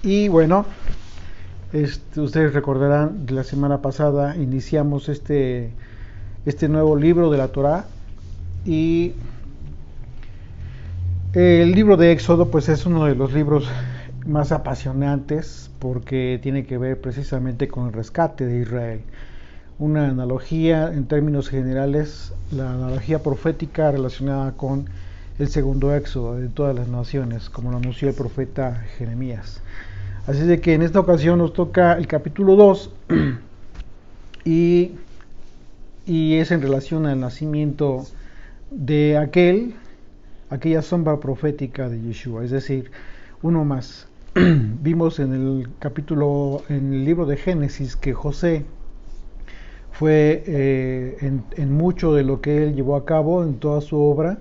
Y bueno, ustedes recordarán que la semana pasada iniciamos este nuevo libro de la Torá y el libro de Éxodo pues es uno de los libros más apasionantes porque tiene que ver precisamente con el rescate de Israel. Una analogía en términos generales, la analogía profética relacionada con el segundo éxodo de todas las naciones, como lo anunció el profeta Jeremías. Así de que en esta ocasión nos toca el capítulo 2 y, y es en relación al nacimiento de aquella sombra profética de Yeshua, es decir, uno más. Vimos en en el libro de Génesis, que José fue en mucho de lo que él llevó a cabo, en toda su obra,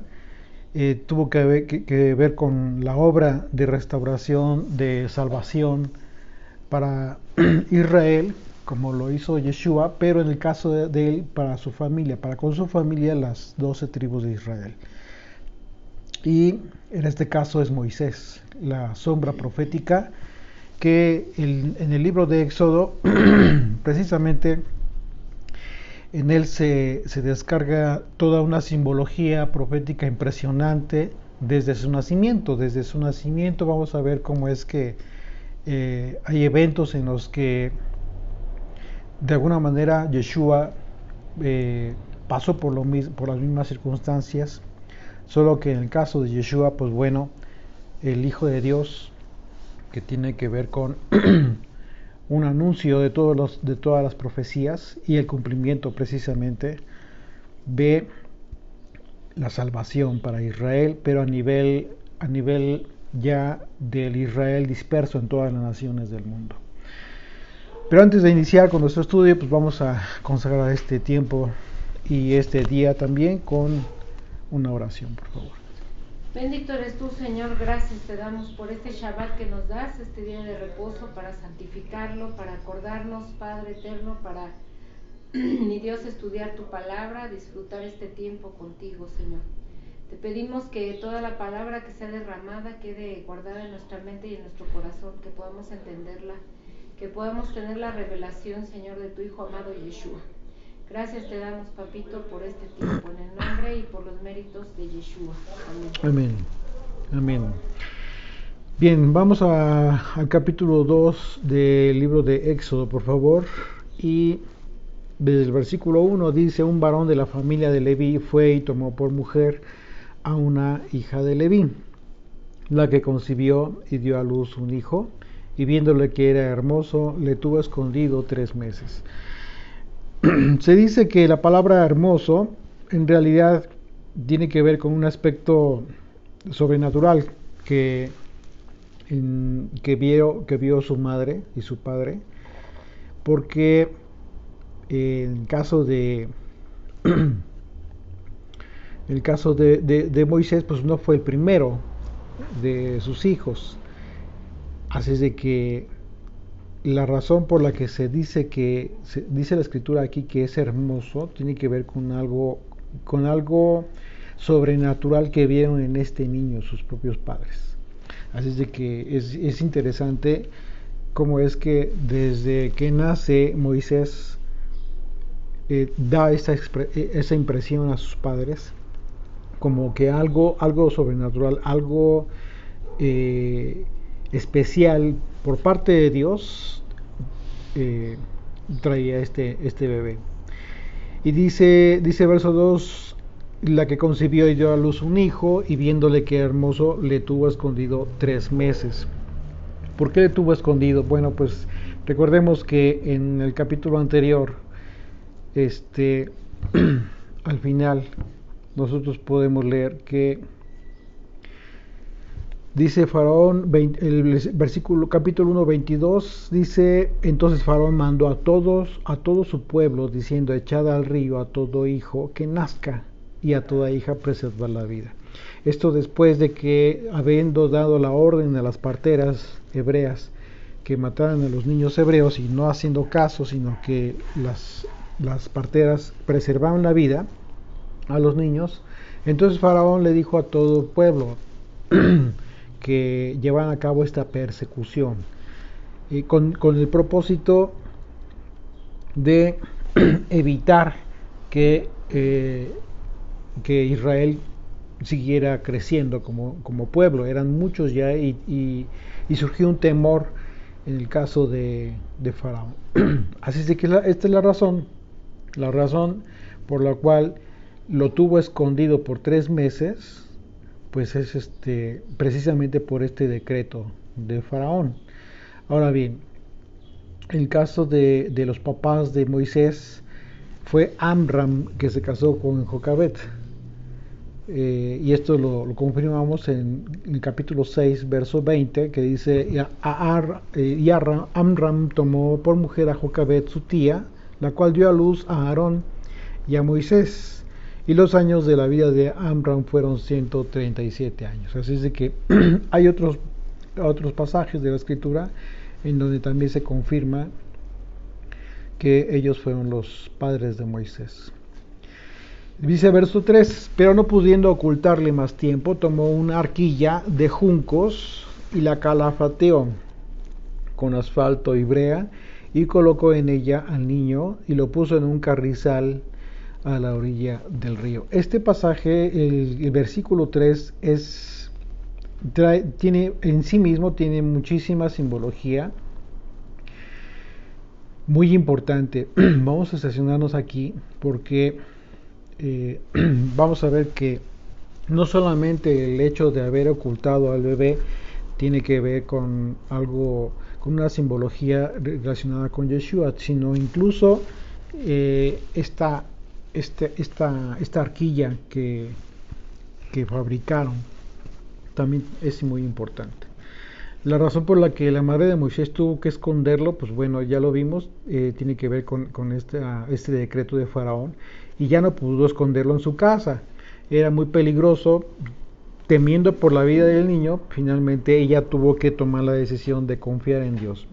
tuvo que ver con la obra de restauración, de salvación para Israel, como lo hizo Yeshua, pero en el caso de él, para su familia, para con su familia, las 12 tribus de Israel. Y en este caso es Moisés, la sombra profética, que en el libro de Éxodo, precisamente en él se descarga toda una simbología profética impresionante desde su nacimiento. Desde su nacimiento vamos a ver cómo es que hay eventos en los que de alguna manera Yeshua pasó por las mismas circunstancias, solo que en el caso de Yeshua, pues bueno, el Hijo de Dios, que tiene que ver con un anuncio de todas las profecías y el cumplimiento precisamente, ve la salvación para Israel, pero a nivel ya del Israel disperso en todas las naciones del mundo. Pero antes de iniciar con nuestro estudio, pues vamos a consagrar este tiempo y este día también con una oración, por favor. Bendito eres tú, Señor, gracias te damos por este Shabbat que nos das, este día de reposo, para santificarlo, para acordarnos, Padre eterno, para, mi Dios, estudiar tu palabra, disfrutar este tiempo contigo, Señor. Te pedimos que toda la palabra que sea derramada quede guardada en nuestra mente y en nuestro corazón, que podamos entenderla, que podamos tener la revelación, Señor, de tu Hijo amado Yeshua. Gracias te damos, papito, por este tiempo, en el nombre y por los méritos de Yeshua. Amén. Amén. Bien, vamos al capítulo 2 del libro de Éxodo, por favor. Y desde el versículo 1 dice: un varón de la familia de Leví fue y tomó por mujer a una hija de Leví, la que concibió y dio a luz un hijo, y viéndole que era hermoso, le tuvo escondido 3 meses. Se dice que la palabra hermoso en realidad tiene que ver con un aspecto sobrenatural que vio su madre y su padre, porque en el caso de Moisés, pues no fue el primero de sus hijos. Así es de que la razón por la que dice la escritura aquí que es hermoso tiene que ver con algo sobrenatural que vieron en este niño sus propios padres. Así es de que es interesante cómo es que desde que nace Moisés da esa impresión a sus padres, como que algo sobrenatural, algo eh, especial por parte de Dios eh, traía este bebé. Y dice verso 2: la que concibió y dio a luz un hijo, y viéndole que hermoso, le tuvo escondido 3 meses. ¿Por qué le tuvo escondido? Bueno, pues recordemos que en el capítulo anterior, al final, nosotros podemos leer que dice Faraón, el versículo capítulo 1, 22, dice: entonces Faraón mandó a todo su pueblo, diciendo: echad al río a todo hijo que nazca, y a toda hija preservad la vida. Esto después de que, habiendo dado la orden a las parteras hebreas que mataran a los niños hebreos, y no haciendo caso, sino que las parteras preservaban la vida a los niños, entonces Faraón le dijo a todo el pueblo que llevaran a cabo esta persecución. con el propósito de evitar que Israel siguiera creciendo como pueblo. Eran muchos ya y surgió un temor en el caso de Faraón. Así es de que esta es la razón por la cual lo tuvo escondido por 3 meses, pues es precisamente por este decreto de Faraón. Ahora bien, el caso de los papás de Moisés fue Amram, que se casó con Jocabet. Y esto lo confirmamos en el capítulo 6, verso 20, que dice: Amram tomó por mujer a Jocabet, su tía, la cual dio a luz a Aarón y a Moisés. Y los años de la vida de Amram fueron 137 años. Así es de que hay otros pasajes de la Escritura en donde también se confirma que ellos fueron los padres de Moisés. Dice verso 3: pero no pudiendo ocultarle más tiempo, tomó una arquilla de juncos y la calafateó con asfalto y brea, y colocó en ella al niño y lo puso en un carrizal a la orilla del río. Este pasaje, el versículo 3, tiene en sí mismo tiene muchísima simbología muy importante. Vamos a estacionarnos aquí porque vamos a ver que no solamente el hecho de haber ocultado al bebé tiene que ver con algo, con una simbología relacionada con Yeshua, sino incluso esta arquilla que fabricaron también es muy importante. La razón por la que la madre de Moisés tuvo que esconderlo, pues bueno, ya lo vimos, tiene que ver con este decreto de Faraón, y ya no pudo esconderlo en su casa. Era muy peligroso, temiendo por la vida del niño. Finalmente ella tuvo que tomar la decisión de confiar en Dios.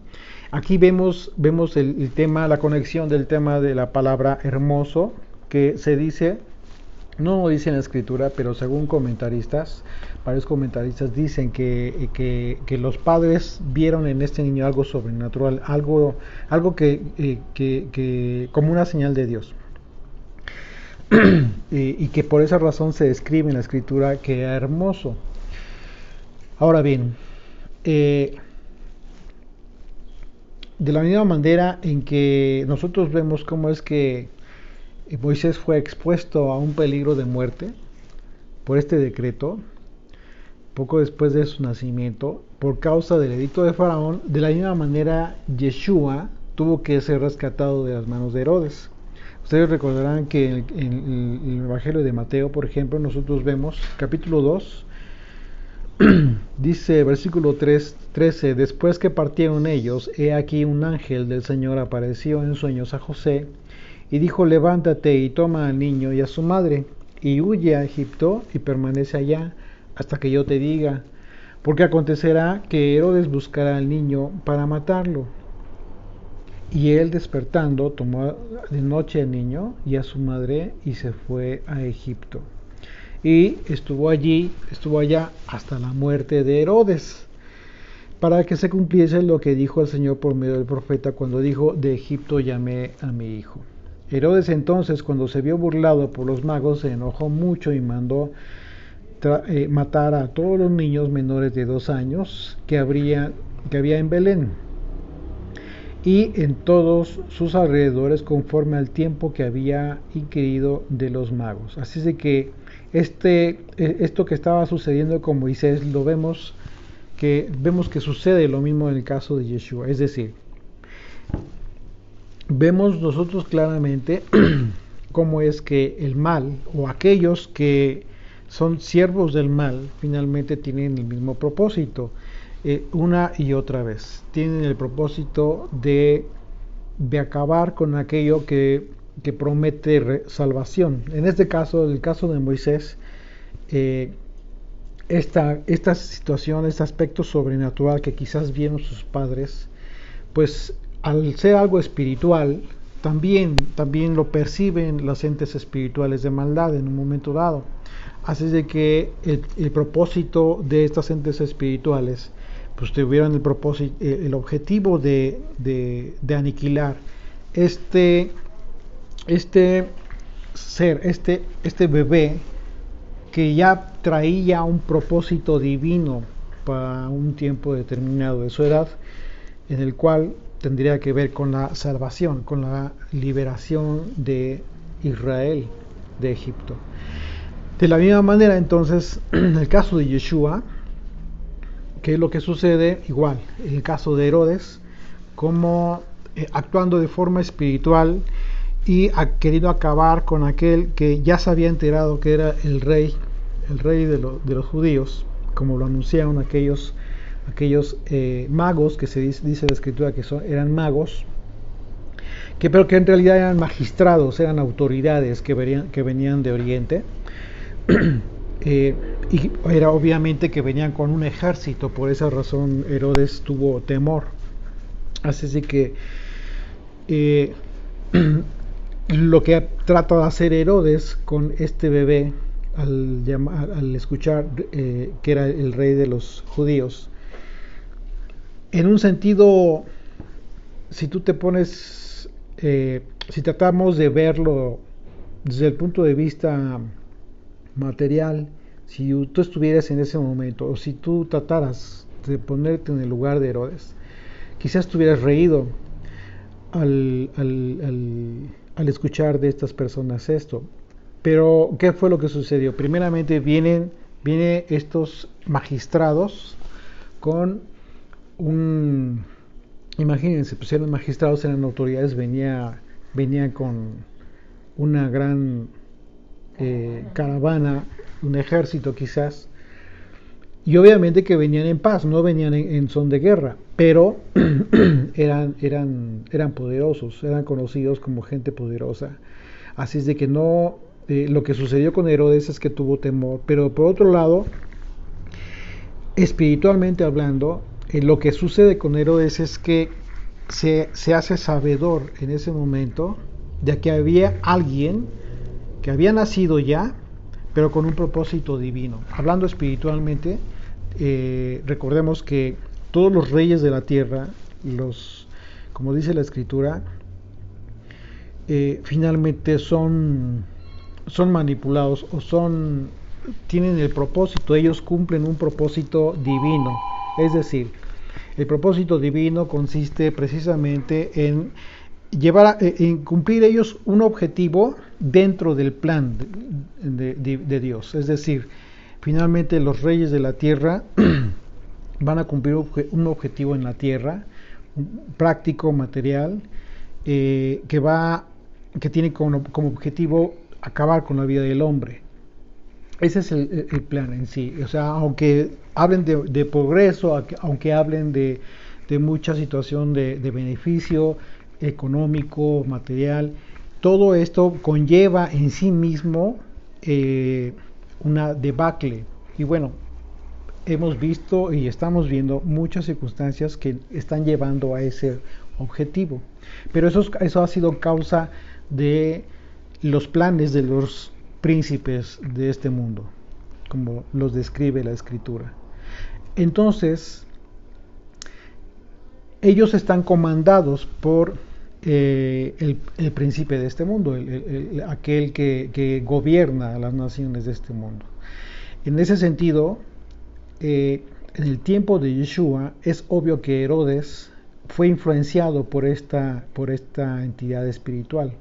Aquí vemos el tema, la conexión del tema de la palabra hermoso, que se dice, no lo dice en la Escritura, pero según varios comentaristas dicen que los padres vieron en este niño algo sobrenatural, algo que como una señal de Dios. Y que por esa razón se describe en la Escritura que era hermoso. Ahora bien, de la misma manera en que nosotros vemos cómo es que Moisés fue expuesto a un peligro de muerte por este decreto, poco después de su nacimiento, por causa del edicto de Faraón, de la misma manera Yeshua tuvo que ser rescatado de las manos de Herodes. Ustedes recordarán que en el Evangelio de Mateo, por ejemplo, nosotros vemos, capítulo 2, dice, versículo 13, después que partieron ellos, he aquí un ángel del Señor apareció en sueños a José, y dijo, levántate y toma al niño y a su madre, y huye a Egipto y permanece allá, hasta que yo te diga, porque acontecerá que Herodes buscará al niño para matarlo. Y él despertando tomó de noche al niño y a su madre y se fue a Egipto. Y estuvo allá hasta la muerte de Herodes, para que se cumpliese lo que dijo el Señor por medio del profeta cuando dijo, de Egipto llamé a mi hijo. Herodes entonces, cuando se vio burlado por los magos, se enojó mucho y mandó matar a todos los niños menores de 2 años que había en Belén y en todos sus alrededores, conforme al tiempo que había inquirido de los magos. Así es de que esto que estaba sucediendo con Moisés, vemos que sucede lo mismo en el caso de Yeshua. Es decir, vemos nosotros claramente cómo es que el mal, o aquellos que son siervos del mal, finalmente tienen el mismo propósito. Una y otra vez tienen el propósito de acabar con aquello que promete salvación. En este caso, el caso de Moisés, esta situación, este aspecto sobrenatural que quizás vieron sus padres, pues al ser algo espiritual, también lo perciben las entes espirituales de maldad en un momento dado. Así es de que el propósito de estas entes espirituales pues tuvieron el propósito, el objetivo de aniquilar este ser, este bebé que ya traía un propósito divino para un tiempo determinado de su edad, en el cual tendría que ver con la salvación, con la liberación de Israel de Egipto. De la misma manera, entonces, en el caso de Yeshua, ¿qué es lo que sucede? Igual, en el caso de Herodes, como actuando de forma espiritual y queriendo acabar con aquel que ya se había enterado que era el rey de los judíos, como lo anunciaron aquellos magos, que se dice la escritura que eran magos, pero que en realidad eran magistrados, eran autoridades que venían de Oriente. Y era obviamente que venían con un ejército, por esa razón Herodes tuvo temor. Así que lo que trata de hacer Herodes con este bebé al escuchar que era el rey de los judíos, en un sentido, si tú te pones, si tratamos de verlo desde el punto de vista material, si tú estuvieras en ese momento, o si tú trataras de ponerte en el lugar de Herodes, quizás te hubieras reído al escuchar de estas personas esto. Pero, ¿qué fue lo que sucedió? Primeramente vienen estos magistrados con imagínense, pues eran magistrados, eran autoridades, venían con una gran caravana, un ejército quizás, y obviamente que venían en paz, no venían en son de guerra, pero eran poderosos, eran conocidos como gente poderosa. Así es de que no, lo que sucedió con Herodes es que tuvo temor, pero por otro lado, espiritualmente hablando, lo que sucede con Herodes es que se hace sabedor en ese momento de que había alguien que había nacido ya, pero con un propósito divino. Hablando espiritualmente, recordemos que todos los reyes de la tierra, como dice la escritura, finalmente son manipulados o tienen el propósito, ellos cumplen un propósito divino. Es decir, el propósito divino consiste precisamente en en cumplir ellos un objetivo dentro del plan de Dios. Es decir, finalmente los reyes de la tierra van a cumplir un objetivo en la tierra, práctico, material, que tiene como objetivo acabar con la vida del hombre. Ese es el plan en sí. O sea, aunque hablen de progreso, aunque hablen de mucha situación de beneficio económico, material, todo esto conlleva en sí mismo una debacle. Y bueno, hemos visto y estamos viendo muchas circunstancias que están llevando a ese objetivo. Pero eso ha sido causa de los planes de los príncipes de este mundo, como los describe la escritura. Entonces, ellos están comandados por el príncipe de este mundo, aquel que gobierna a las naciones de este mundo. En ese sentido, en el tiempo de Yeshua, es obvio que Herodes fue influenciado por esta entidad espiritual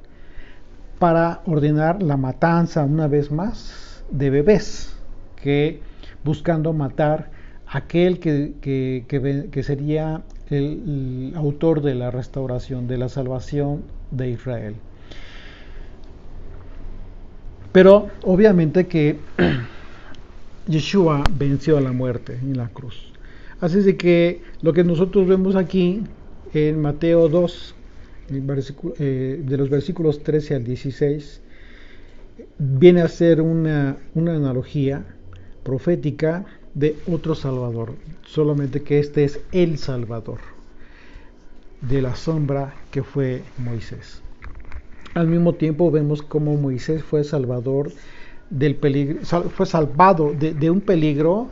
para ordenar la matanza una vez más de bebés, buscando matar a aquel que sería el autor de la restauración, de la salvación de Israel. Pero obviamente que Yeshua venció a la muerte en la cruz. Así es de que lo que nosotros vemos aquí en Mateo 2, de los versículos 13 al 16, viene a ser una analogía profética de otro Salvador, solamente que este es el Salvador de la sombra que fue Moisés. Al mismo tiempo vemos cómo Moisés fue salvador del peligro, fue salvado de un peligro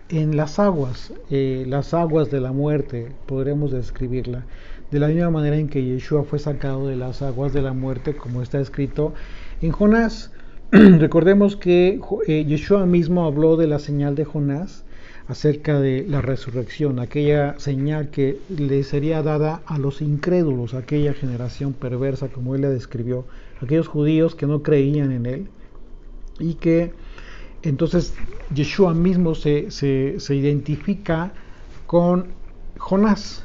en las aguas de la muerte, podremos describirla, de la misma manera en que Yeshua fue sacado de las aguas de la muerte, como está escrito en Jonás. Recordemos que Yeshua mismo habló de la señal de Jonás acerca de la resurrección, aquella señal que le sería dada a los incrédulos, aquella generación perversa, como él la describió, aquellos judíos que no creían en él, y que entonces Yeshua mismo se identifica con Jonás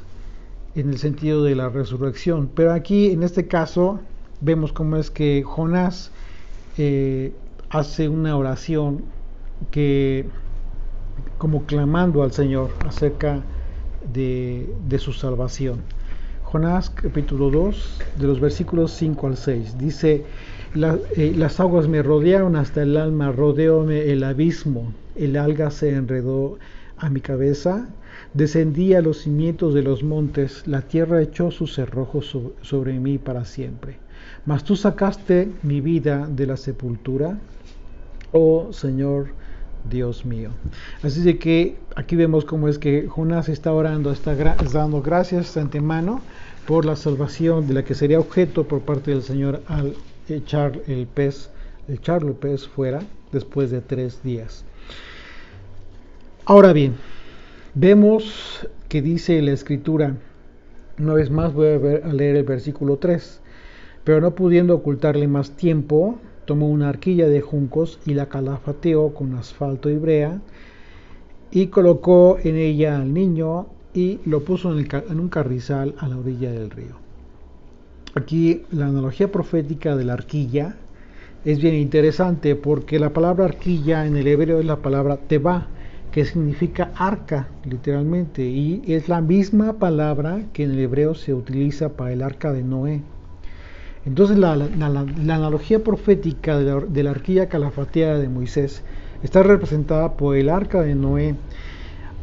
en el sentido de la resurrección. Pero aquí en este caso vemos cómo es que Jonás hace una oración que como clamando al Señor acerca de su salvación. Jonás capítulo 2 de los versículos 5 al 6 dice: las aguas me rodearon hasta el alma, rodeóme el abismo, el alga se enredó a mi cabeza, descendí a los cimientos de los montes, la tierra echó sus cerrojos sobre mí para siempre. Mas tú sacaste mi vida de la sepultura, oh Señor Dios mío. Así de que aquí vemos cómo es que Jonás está orando, está dando gracias de antemano por la salvación de la que sería objeto por parte del Señor al echarlo el pez fuera después de 3 días. Ahora bien, vemos que dice la Escritura, una vez más voy a leer el versículo 3, pero no pudiendo ocultarle más tiempo, tomó una arquilla de juncos y la calafateó con asfalto y brea, y colocó en ella al niño y lo puso en un carrizal a la orilla del río. Aquí la analogía profética de la arquilla es bien interesante, porque la palabra arquilla en el hebreo es la palabra teba, que significa arca literalmente, y es la misma palabra que en el hebreo se utiliza para el arca de Noé. Entonces la analogía profética de la arquilla calafateada de Moisés está representada por el arca de Noé.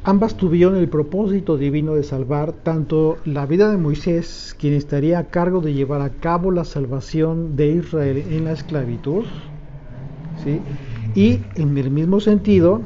Ambas tuvieron el propósito divino de salvar tanto la vida de Moisés, quien estaría a cargo de llevar a cabo la salvación de Israel en la esclavitud, ¿sí? Y en el mismo sentido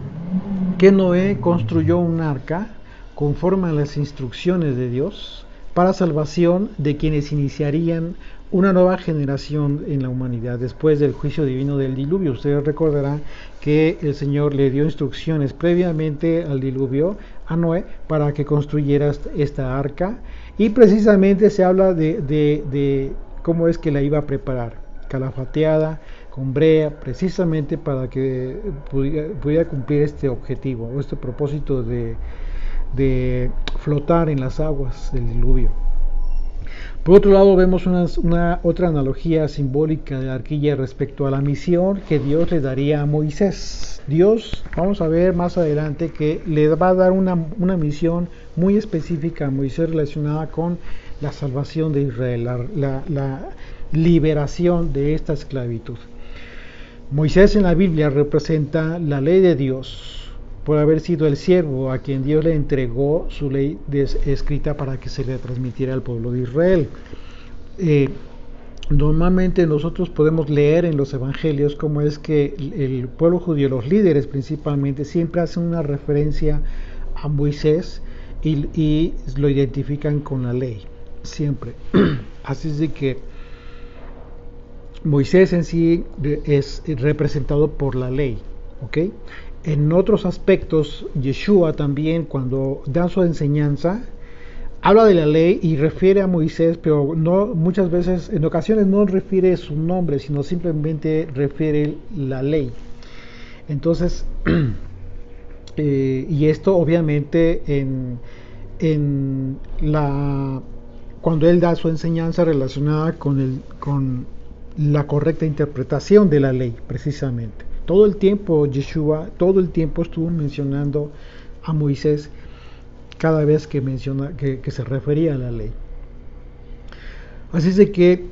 que Noé construyó un arca conforme a las instrucciones de Dios para salvación de quienes iniciarían una nueva generación en la humanidad después del juicio divino del diluvio. Ustedes recordarán que el Señor le dio instrucciones previamente al diluvio a Noé para que construyera esta arca, y precisamente se habla de cómo es que la iba a preparar, calafateada, con brea, precisamente para que pudiera cumplir este objetivo o este propósito de flotar en las aguas del diluvio. Por otro lado, vemos una otra analogía simbólica de la arquilla respecto a la misión que Dios le daría a Moisés. Dios, vamos a ver más adelante, que le va a dar una misión muy específica a Moisés relacionada con la salvación de Israel, la liberación de esta esclavitud. Moisés en la Biblia representa la ley de Dios, por haber sido el siervo a quien Dios le entregó su ley escrita para que se le transmitiera al pueblo de Israel. Normalmente nosotros podemos leer en los evangelios cómo es que el pueblo judío, los líderes principalmente, siempre hacen una referencia a Moisés y lo identifican con la ley, siempre. Así es de que Moisés en sí es representado por la ley, ¿ok? En otros aspectos, Yeshua también, cuando da su enseñanza, habla de la ley y refiere a Moisés, pero no, muchas veces, en ocasiones no refiere su nombre, sino simplemente refiere la ley. Entonces, y esto obviamente cuando él da su enseñanza relacionada con la correcta interpretación de la ley, precisamente. Todo el tiempo Yeshua, todo el tiempo estuvo mencionando a Moisés cada vez que se refería a la ley. Así es de que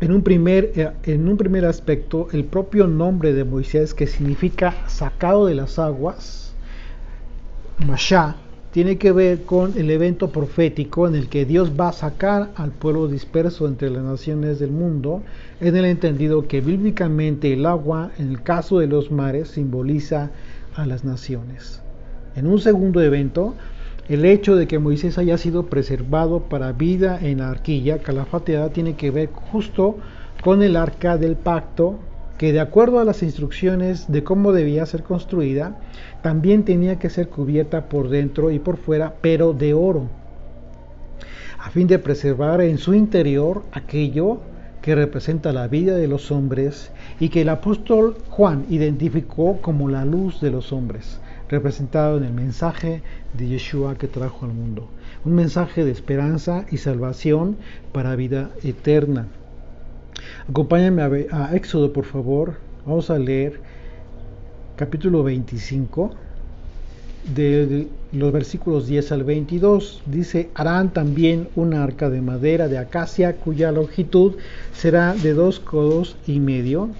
en un primer aspecto, el propio nombre de Moisés, que significa sacado de las aguas, Mashá, tiene que ver con el evento profético en el que Dios va a sacar al pueblo disperso entre las naciones del mundo, en el entendido que bíblicamente el agua, en el caso de los mares, simboliza a las naciones. En un segundo evento, el hecho de que Moisés haya sido preservado para vida en la arquilla calafateada tiene que ver justo con el arca del pacto, que de acuerdo a las instrucciones de cómo debía ser construida, también tenía que ser cubierta por dentro y por fuera, pero de oro, a fin de preservar en su interior aquello que representa la vida de los hombres y que el apóstol Juan identificó como la luz de los hombres, representado en el mensaje de Yeshua que trajo al mundo, un mensaje de esperanza y salvación para vida eterna. Acompáñame a Éxodo, por favor. Vamos a leer capítulo 25 de los versículos 10 al 22. Dice: harán también una arca de madera de acacia cuya longitud será de 2 codos y medio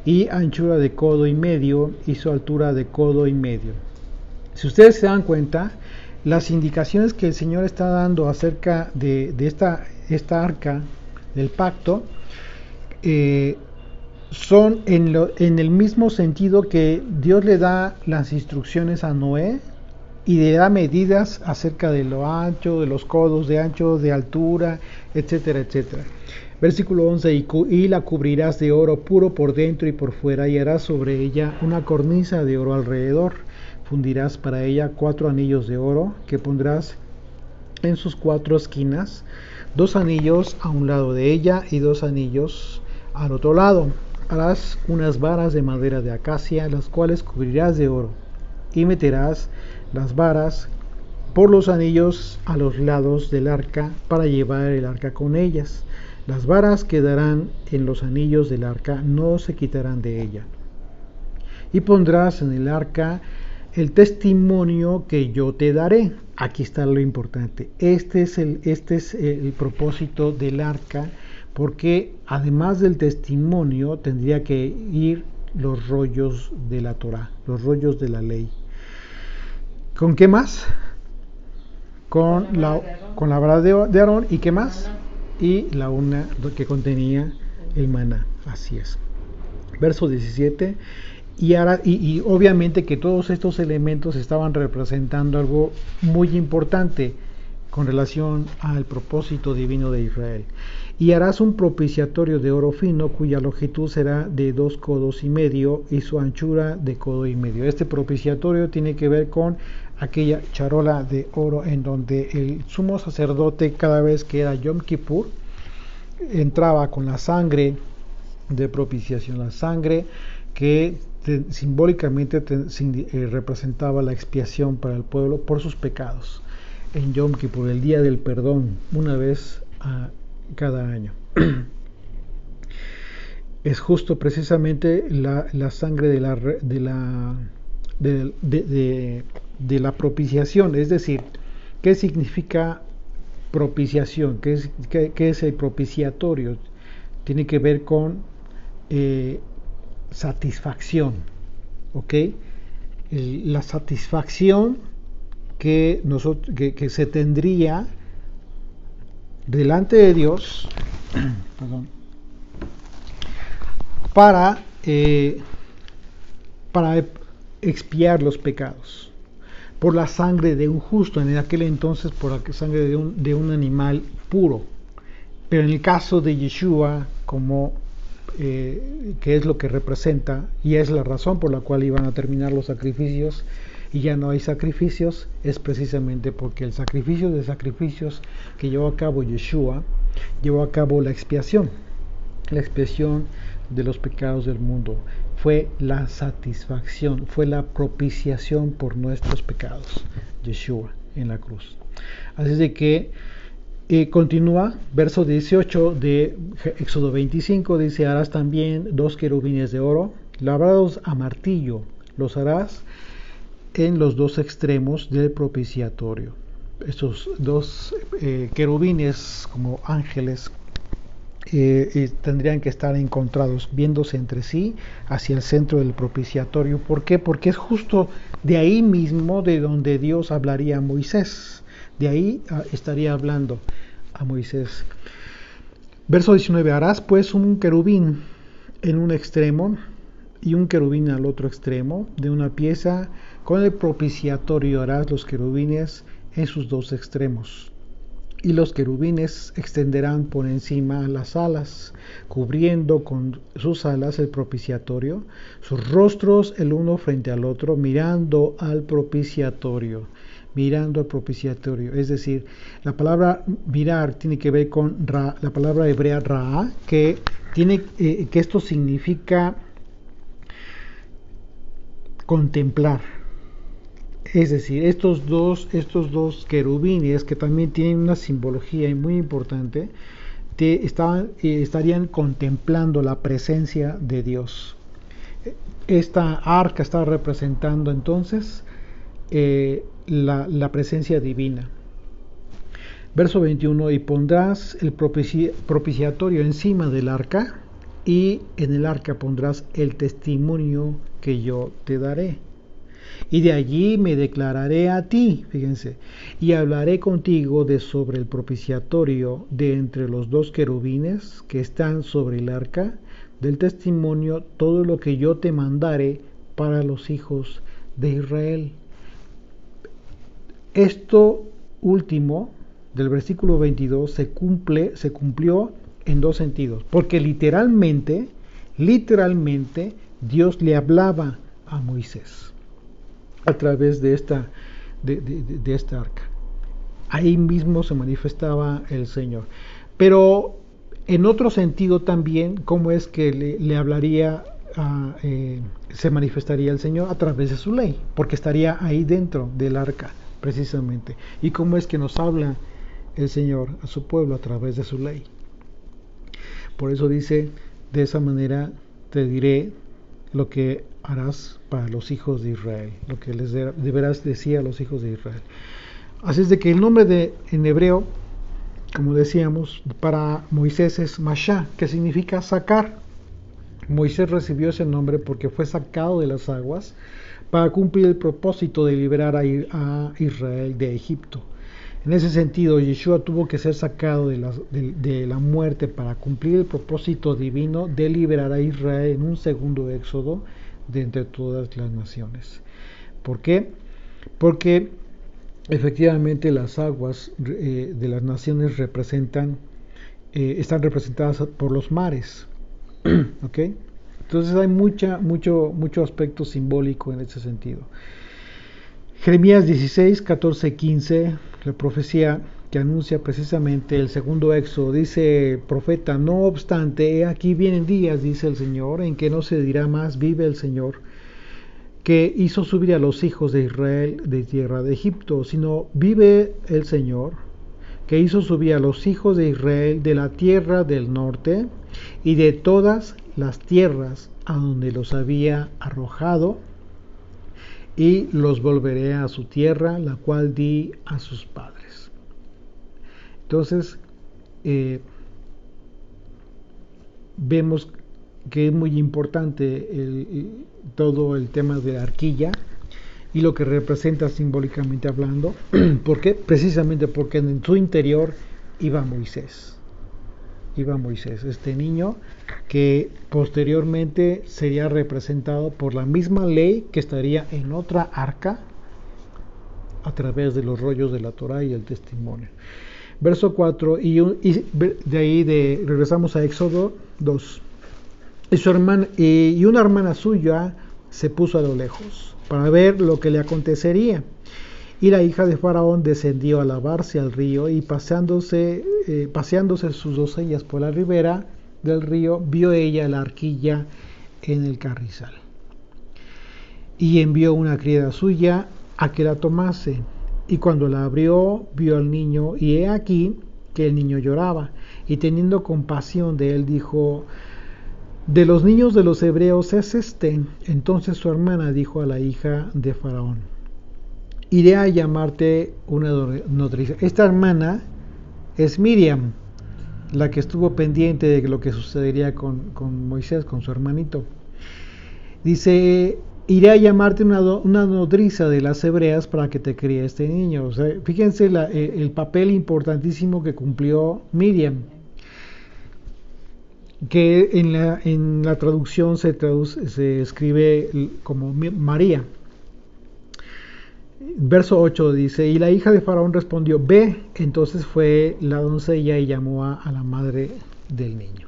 y anchura de codo y medio y su altura de codo y medio. Si ustedes se dan cuenta, las indicaciones que el Señor está dando acerca de esta arca del pacto son en el mismo sentido que Dios le da las instrucciones a Noé y le da medidas acerca de lo ancho, de los codos de ancho, de altura, etcétera, etcétera. Versículo 11: y la cubrirás de oro puro por dentro y por fuera, y harás sobre ella una cornisa de oro alrededor. Fundirás para ella 4 anillos de oro que pondrás en sus 4 esquinas, 2 anillos a un lado de ella y 2 anillos al otro lado. Harás unas varas de madera de acacia, las cuales cubrirás de oro, y meterás las varas por los anillos a los lados del arca para llevar el arca con ellas. Las varas quedarán en los anillos del arca, no se quitarán de ella. Y pondrás en el arca el testimonio que yo te daré. Aquí está lo importante. Este es el propósito del arca, porque además del testimonio tendría que ir los rollos de la Torá, los rollos de la ley. ¿Con qué más? Con la vara de Aarón. ¿Y qué más? Y la una que contenía el maná. Así es. Verso 17. Y obviamente que todos estos elementos estaban representando algo muy importante con relación al propósito divino de Israel. Y harás un propiciatorio de oro fino cuya longitud será de 2 codos y medio y su anchura de codo y medio. Este propiciatorio tiene que ver con aquella charola de oro en donde el sumo sacerdote, cada vez que era Yom Kippur, entraba con la sangre de propiciación, la sangre que simbólicamente representaba la expiación para el pueblo por sus pecados en Yom Kippur, el día del perdón, una vez a cada año. Es justo precisamente la sangre de la propiciación. Es decir, ¿qué significa propiciación? ¿Qué es el propiciatorio? Tiene que ver con satisfacción, ¿ok? La satisfacción que se tendría delante de Dios para expiar los pecados por la sangre de un justo, en aquel entonces por la sangre de un animal puro. Pero en el caso de Yeshua, como que es lo que representa y es la razón por la cual iban a terminar los sacrificios y ya no hay sacrificios, es precisamente porque el sacrificio de sacrificios que llevó a cabo Yeshua llevó a cabo la expiación de los pecados del mundo. Fue la satisfacción, fue la propiciación por nuestros pecados, Yeshua en la cruz. Así de que continúa, verso 18 de Éxodo 25, dice: harás también 2 querubines de oro, labrados a martillo, los harás en los 2 extremos del propiciatorio. Estos 2 querubines como ángeles tendrían que estar encontrados, viéndose entre sí hacia el centro del propiciatorio. ¿Por qué? Porque es justo de ahí mismo de donde Dios hablaría a Moisés. De ahí estaría hablando a Moisés. Verso 19: harás pues un querubín en un extremo y un querubín al otro extremo de una pieza Con el propiciatorio harás los querubines en sus dos extremos. Y los querubines extenderán por encima las alas, cubriendo con sus alas el propiciatorio, sus rostros el uno frente al otro, mirando al propiciatorio. Mirando al propiciatorio, es decir, la palabra mirar tiene que ver con la palabra hebrea ra, que esto significa contemplar. Es decir, estos dos querubines, que también tienen una simbología muy importante, estarían contemplando la presencia de Dios. Esta arca está representando entonces la presencia divina. Verso 21, y pondrás el propiciatorio encima del arca, y en el arca pondrás el testimonio que yo te daré. Y de allí me declararé a ti, fíjense, y hablaré contigo de sobre el propiciatorio de entre los dos querubines que están sobre el arca del testimonio, todo lo que yo te mandare para los hijos de Israel. Esto último del versículo 22 se cumplió en dos sentidos, porque literalmente Dios le hablaba a Moisés a través de esta arca. Ahí mismo se manifestaba el Señor. Pero en otro sentido también, ¿cómo es que le hablaría, se manifestaría el Señor? A través de su ley, porque estaría ahí dentro del arca, precisamente. ¿Y cómo es que nos habla el Señor a su pueblo? A través de su ley. Por eso dice, de esa manera te diré lo que harás para los hijos de Israel, lo que les deberás decir a los hijos de Israel. Así es de que el nombre en hebreo, como decíamos, para Moisés es Mashá, que significa sacar. Moisés recibió ese nombre porque fue sacado de las aguas para cumplir el propósito de liberar a Israel de Egipto. En ese sentido, Yeshua tuvo que ser sacado de la muerte para cumplir el propósito divino de liberar a Israel en un segundo éxodo de entre todas las naciones. ¿Por qué? Porque efectivamente las aguas de las naciones están representadas por los mares. ¿Ok? Entonces hay mucho aspecto simbólico en ese sentido. Jeremías 16, 14, 15, la profecía que anuncia precisamente el segundo éxodo, dice profeta, no obstante, aquí vienen días, dice el Señor, en que no se dirá más, vive el Señor, que hizo subir a los hijos de Israel de tierra de Egipto, sino vive el Señor, que hizo subir a los hijos de Israel de la tierra del norte y de todas las tierras a donde los había arrojado, y los volveré a su tierra, la cual di a sus padres. Entonces, vemos que es muy importante todo el tema de la arquilla y lo que representa simbólicamente hablando. ¿Por qué? Precisamente porque en su interior iba Moisés, este niño que posteriormente sería representado por la misma ley que estaría en otra arca a través de los rollos de la Torá y el testimonio. Verso 4, y de ahí regresamos a Éxodo 2. Y una hermana suya se puso a lo lejos para ver lo que le acontecería. Y la hija de Faraón descendió a lavarse al río, y paseándose sus doncellas por la ribera del río, vio ella la arquilla en el carrizal. Y envió una criada suya a que la tomase. Y cuando la abrió, vio al niño, y he aquí que el niño lloraba. Y teniendo compasión de él, dijo: de los niños de los hebreos es este. Entonces su hermana dijo a la hija de Faraón: iré a llamarte una nodriza. Esta hermana es Miriam, la que estuvo pendiente de lo que sucedería con Moisés, con su hermanito. Dice: iré a llamarte una nodriza de las hebreas para que te críe este niño. O sea, fíjense el papel importantísimo que cumplió Miriam, que en la traducción se escribe como María. Verso 8 dice, y la hija de Faraón respondió, ve. Entonces fue la doncella y llamó a la madre del niño.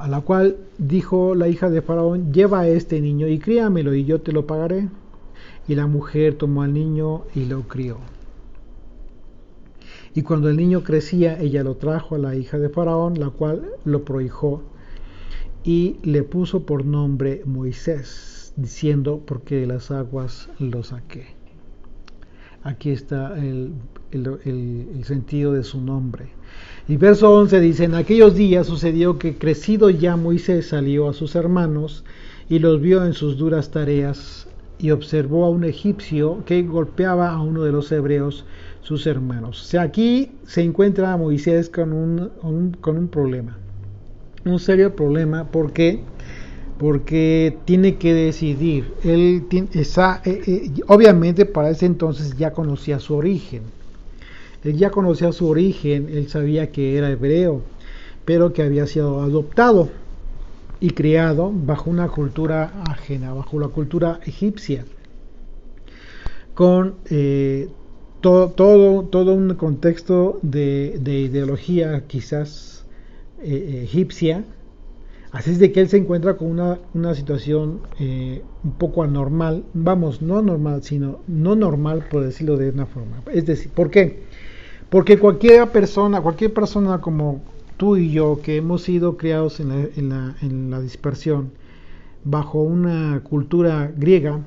A la cual dijo la hija de Faraón, lleva a este niño y críamelo y yo te lo pagaré. Y la mujer tomó al niño y lo crió. Y cuando el niño crecía, ella lo trajo a la hija de Faraón, la cual lo prohijó y le puso por nombre Moisés, diciendo, porque de las aguas lo saqué. Aquí está el sentido de su nombre. Y verso 11 dice, en aquellos días sucedió que crecido ya Moisés salió a sus hermanos y los vio en sus duras tareas y observó a un egipcio que golpeaba a uno de los hebreos, sus hermanos. O sea, aquí se encuentra Moisés con un problema, un serio problema. ¿Por qué? Porque tiene que decidir. Él obviamente para ese entonces ya conocía su origen. Él ya conocía su origen, él sabía que era hebreo, pero que había sido adoptado y criado bajo una cultura ajena, bajo la cultura egipcia, con todo un contexto de ideología quizás egipcia. Así es de que él se encuentra con una situación un poco anormal, vamos, no anormal, sino no normal, por decirlo de una forma. Es decir, ¿por qué? Porque cualquier persona como tú y yo, que hemos sido criados en la dispersión, bajo una cultura griega,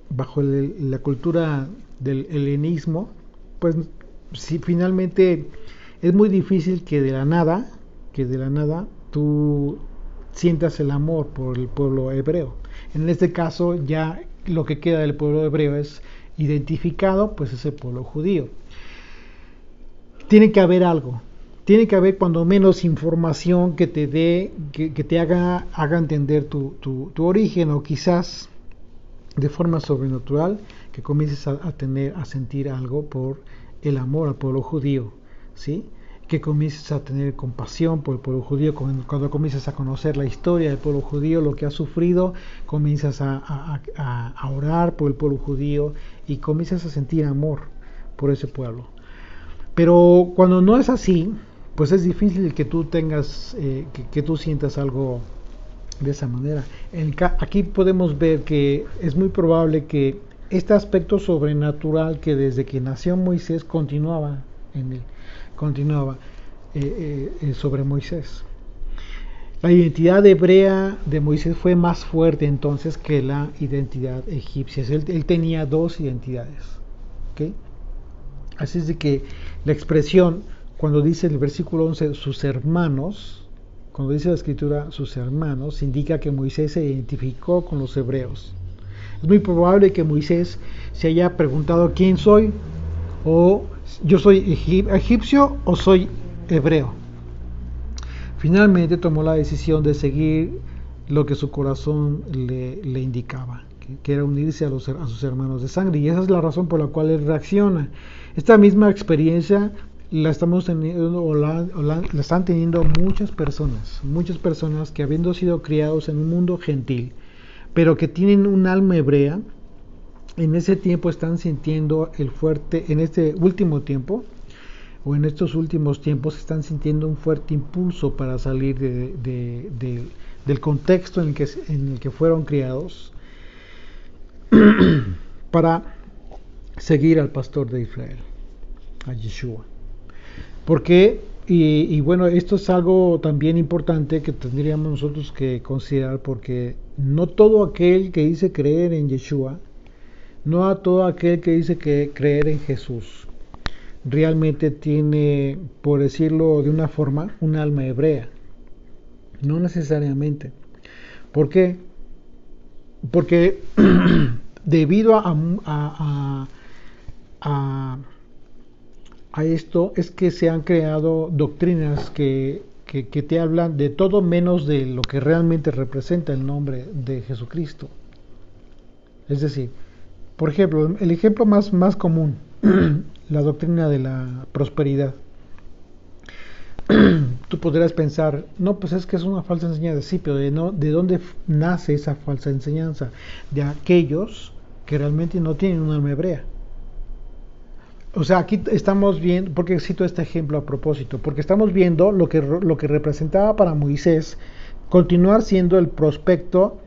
bajo la cultura del helenismo, pues si finalmente es muy difícil que de la nada tú sientas el amor por el pueblo hebreo. En este caso ya lo que queda del pueblo hebreo es identificado, pues es el pueblo judío. Tiene que haber algo, tiene que haber cuando menos información que te dé, que te haga entender tu origen, o quizás de forma sobrenatural que comiences a sentir algo por el amor al pueblo judío, ¿sí? Que comiences a tener compasión por el pueblo judío. Cuando comienzas a conocer la historia del pueblo judío, lo que ha sufrido, comienzas a orar por el pueblo judío y comienzas a sentir amor por ese pueblo. Pero cuando no es así, pues es difícil que tú tengas, que tú sientas algo de esa manera. Aquí podemos ver que es muy probable que este aspecto sobrenatural que desde que nació Moisés continuaba sobre Moisés. La identidad hebrea de Moisés fue más fuerte entonces que la identidad egipcia. Él tenía dos identidades, ¿okay? Así es de que la expresión, cuando dice el versículo 11, sus hermanos, cuando dice la escritura sus hermanos, indica que Moisés se identificó con los hebreos. Es muy probable que Moisés se haya preguntado quién soy, o yo soy egipcio o soy hebreo. Finalmente tomó la decisión de seguir lo que su corazón le indicaba, que era unirse a sus hermanos de sangre, y esa es la razón por la cual él reacciona. Esta misma experiencia la estamos teniendo, o la están teniendo muchas personas que, habiendo sido criados en un mundo gentil, pero que tienen un alma hebrea, en ese tiempo están sintiendo en este último tiempo, o en estos últimos tiempos, están sintiendo un fuerte impulso para salir del contexto en el que fueron criados, para seguir al pastor de Israel, a Yeshua. Porque, y bueno, esto es algo también importante que tendríamos nosotros que considerar, porque no todo aquel que dice creer en Yeshua, no a todo aquel que dice que creer en Jesús, realmente tiene, por decirlo de una forma, un alma hebrea. No necesariamente. ¿Por qué? Porque debido a esto es que se han creado doctrinas que te hablan de todo menos de lo que realmente representa el nombre de Jesucristo. Es decir, por ejemplo, el ejemplo más común, la doctrina de la prosperidad. Tú podrías pensar, no, pues es que es una falsa enseñanza. Sí, pero ¿de dónde nace esa falsa enseñanza? De aquellos que realmente no tienen un alma hebrea. O sea, aquí estamos viendo, porque cito este ejemplo a propósito, porque estamos viendo lo que representaba para Moisés continuar siendo el prospecto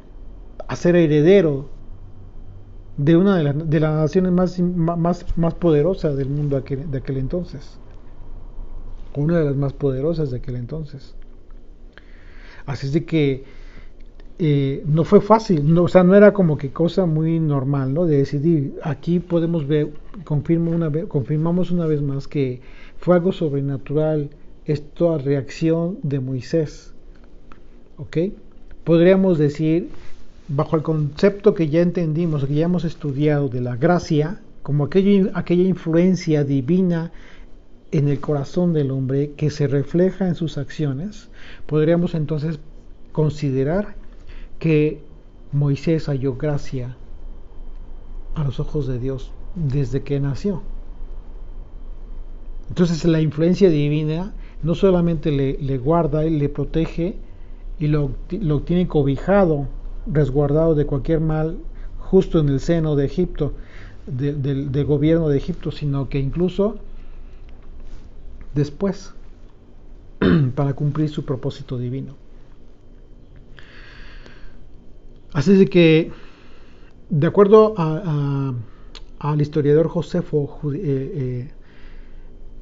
a ser heredero de una de las naciones más poderosas del mundo de aquel entonces, una de las más poderosas de aquel entonces. Así es de que no fue fácil, no, o sea, no era como que cosa muy normal, ¿no? De decidir. Aquí podemos ver, confirmamos una vez más que fue algo sobrenatural esta reacción de Moisés, ¿ok? Podríamos decir, bajo el concepto que ya entendimos, que ya hemos estudiado de la gracia, como aquella influencia divina en el corazón del hombre que se refleja en sus acciones, podríamos entonces considerar que Moisés halló gracia a los ojos de Dios desde que nació. Entonces la influencia divina no solamente le guarda y le protege y lo tiene cobijado, resguardado de cualquier mal justo en el seno de Egipto, del gobierno de Egipto, sino que incluso después para cumplir su propósito divino. Así de que, de acuerdo al historiador Josefo, él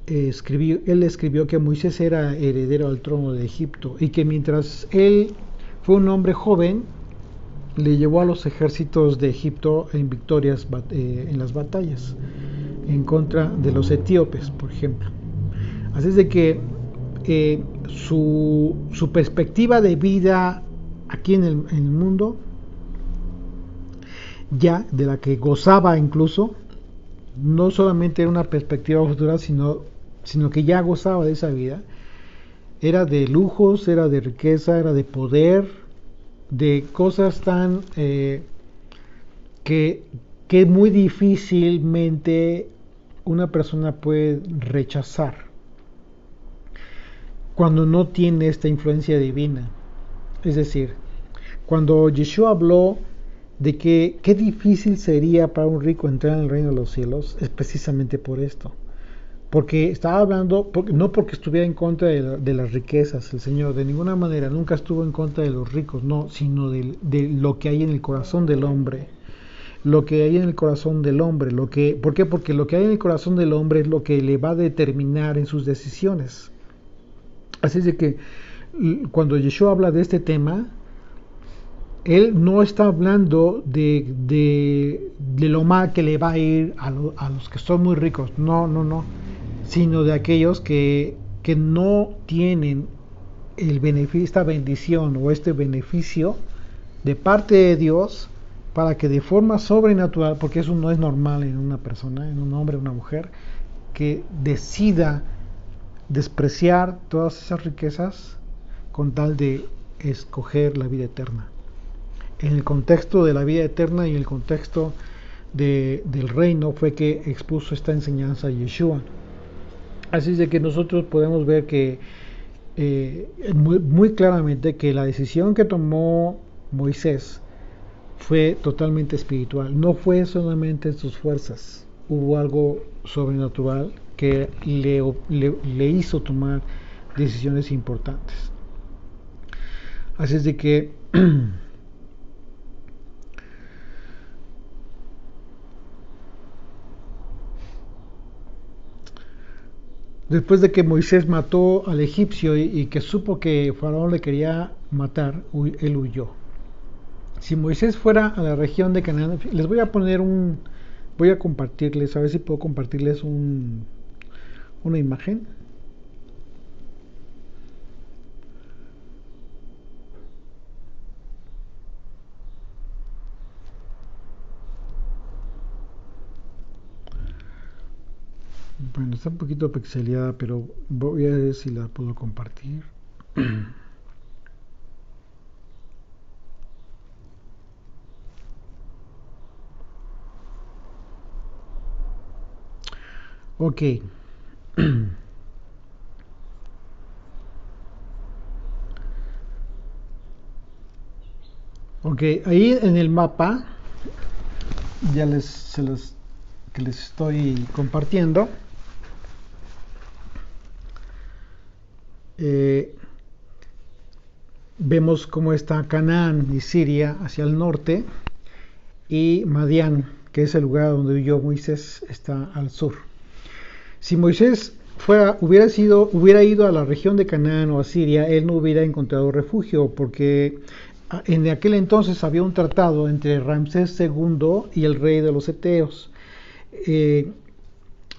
escribió que Moisés era heredero al trono de Egipto y que mientras él fue un hombre joven, le llevó a los ejércitos de Egipto en victorias en las batallas en contra de los etíopes, por ejemplo. Así es de que su perspectiva de vida aquí en el mundo, ya de la que gozaba incluso, no solamente era una perspectiva futura, sino que ya gozaba de esa vida, era de lujos, era de riqueza, era de poder, de cosas tan que muy difícilmente una persona puede rechazar cuando no tiene esta influencia divina. Es decir, cuando Yeshua habló de que qué difícil sería para un rico entrar en el reino de los cielos, es precisamente por esto. Porque estaba hablando, no porque estuviera en contra de las riquezas, el Señor, de ninguna manera, nunca estuvo en contra de los ricos, no, sino de lo que hay en el corazón del hombre. Lo que hay en el corazón del hombre, ¿por qué? Porque lo que hay en el corazón del hombre es lo que le va a determinar en sus decisiones. Así es de que cuando Yeshua habla de este tema, él no está hablando de lo mal que le va a ir a los que son muy ricos, no, sino de aquellos que no tienen esta bendición o este beneficio de parte de Dios, para que de forma sobrenatural, porque eso no es normal en una persona, en un hombre o una mujer, que decida despreciar todas esas riquezas con tal de escoger la vida eterna. En el contexto de la vida eterna y en el contexto del reino fue que expuso esta enseñanza Yeshua. Así es de que nosotros podemos ver que muy claramente que la decisión que tomó Moisés fue totalmente espiritual, no fue solamente en sus fuerzas, hubo algo sobrenatural que le hizo tomar decisiones importantes. Así es de que después de que Moisés mató al egipcio y que supo que Faraón le quería matar, él huyó. Si Moisés fuera a la región de Canaán, les voy a poner voy a compartirles, a ver si puedo compartirles una imagen. Bueno, está un poquito pixeleada, pero voy a ver si la puedo compartir. Ok. Ok, ahí en el mapa ya que les estoy compartiendo. Vemos cómo está Canaán y Siria hacia el norte, y Madián, que es el lugar donde huyó Moisés, está al sur. Si Moisés hubiera ido a la región de Canaán o a Siria, él no hubiera encontrado refugio, porque en aquel entonces había un tratado entre Ramsés II y el rey de los Eteos,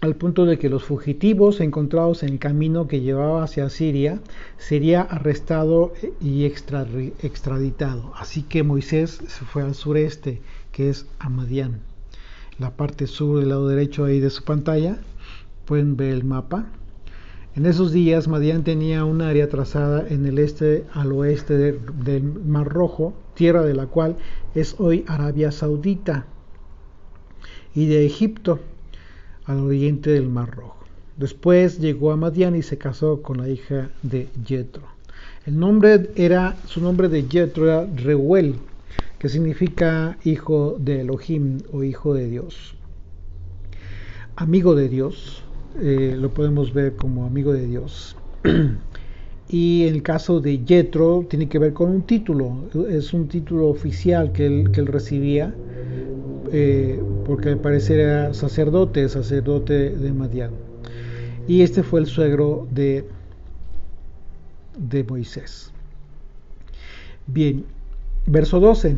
al punto de que los fugitivos encontrados en el camino que llevaba hacia Siria sería arrestado y extraditado. Así que Moisés se fue al sureste, que es a Madián. La parte sur del lado derecho ahí de su pantalla, pueden ver el mapa. En esos días Madián tenía un área trazada en el este al oeste del Mar Rojo, tierra de la cual es hoy Arabia Saudita, y de Egipto al oriente del Mar Rojo. Después llegó a Madián y se casó con la hija de Jetro. Su nombre de Jetro era Reuel, que significa hijo de Elohim o hijo de Dios. Amigo de Dios, lo podemos ver como amigo de Dios. Y en el caso de Jetro tiene que ver con un título, es un título oficial que él recibía, porque al parecer era sacerdote de Madián. Y este fue el suegro de Moisés. Bien, verso 12.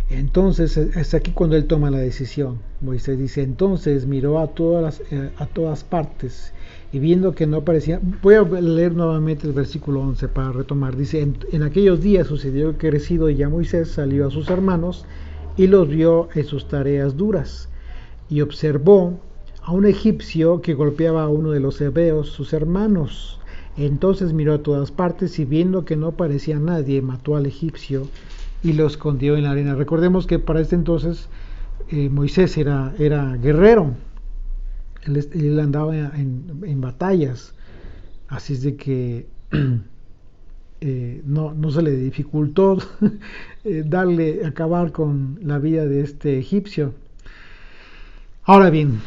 Entonces, es aquí cuando él toma la decisión. Moisés dice: entonces miró a todas partes, y viendo que no aparecía. Voy a leer nuevamente el versículo 11 para retomar. Dice: en aquellos días sucedió que, crecido ya Moisés, salió a sus hermanos y los vio en sus tareas duras, y observó a un egipcio que golpeaba a uno de los hebeos, sus hermanos. Entonces miró a todas partes, y viendo que no parecía nadie, mató al egipcio y lo escondió en la arena. Recordemos que para este entonces Moisés era guerrero, él andaba en batallas, así es de que no se le dificultó acabar con la vida de este egipcio. Ahora bien,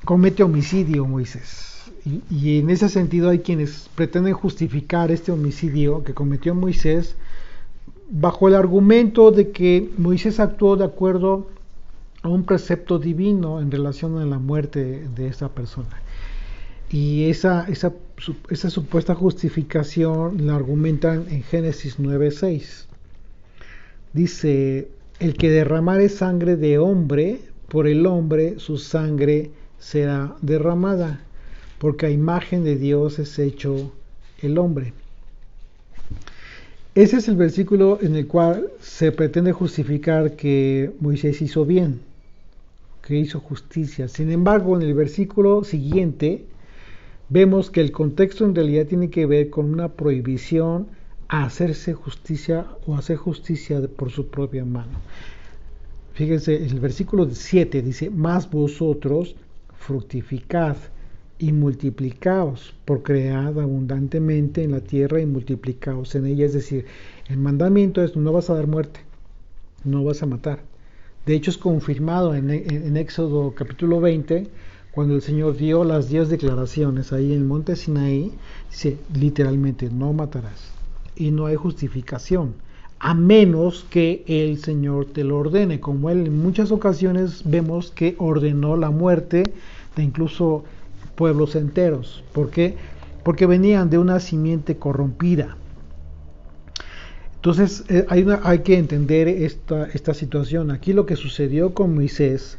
comete homicidio Moisés, y en ese sentido hay quienes pretenden justificar este homicidio que cometió Moisés bajo el argumento de que Moisés actuó de acuerdo a un precepto divino en relación a la muerte de esa persona. Y esa supuesta justificación la argumentan en Génesis 9:6. Dice: el que derramare sangre de hombre, por el hombre su sangre será derramada, porque a imagen de Dios es hecho el hombre. Ese es el versículo en el cual se pretende justificar que Moisés hizo bien, que hizo justicia. Sin embargo, en el versículo siguiente vemos que el contexto en realidad tiene que ver con una prohibición a hacerse justicia o hacer justicia por su propia mano. Fíjense, el versículo 7 dice: mas vosotros fructificad y multiplicaos, procread abundantemente en la tierra y multiplicaos en ella. Es decir, el mandamiento es: no vas a dar muerte, no vas a matar. De hecho, es confirmado en Éxodo capítulo 20, cuando el Señor dio las 10 declaraciones ahí en el monte Sinaí. Dice literalmente: no matarás. Y no hay justificación, a menos que el Señor te lo ordene, como Él en muchas ocasiones vemos que ordenó la muerte de incluso pueblos enteros. ¿Por qué? Porque venían de una simiente corrompida. Entonces hay que entender esta situación. Aquí lo que sucedió con Moisés,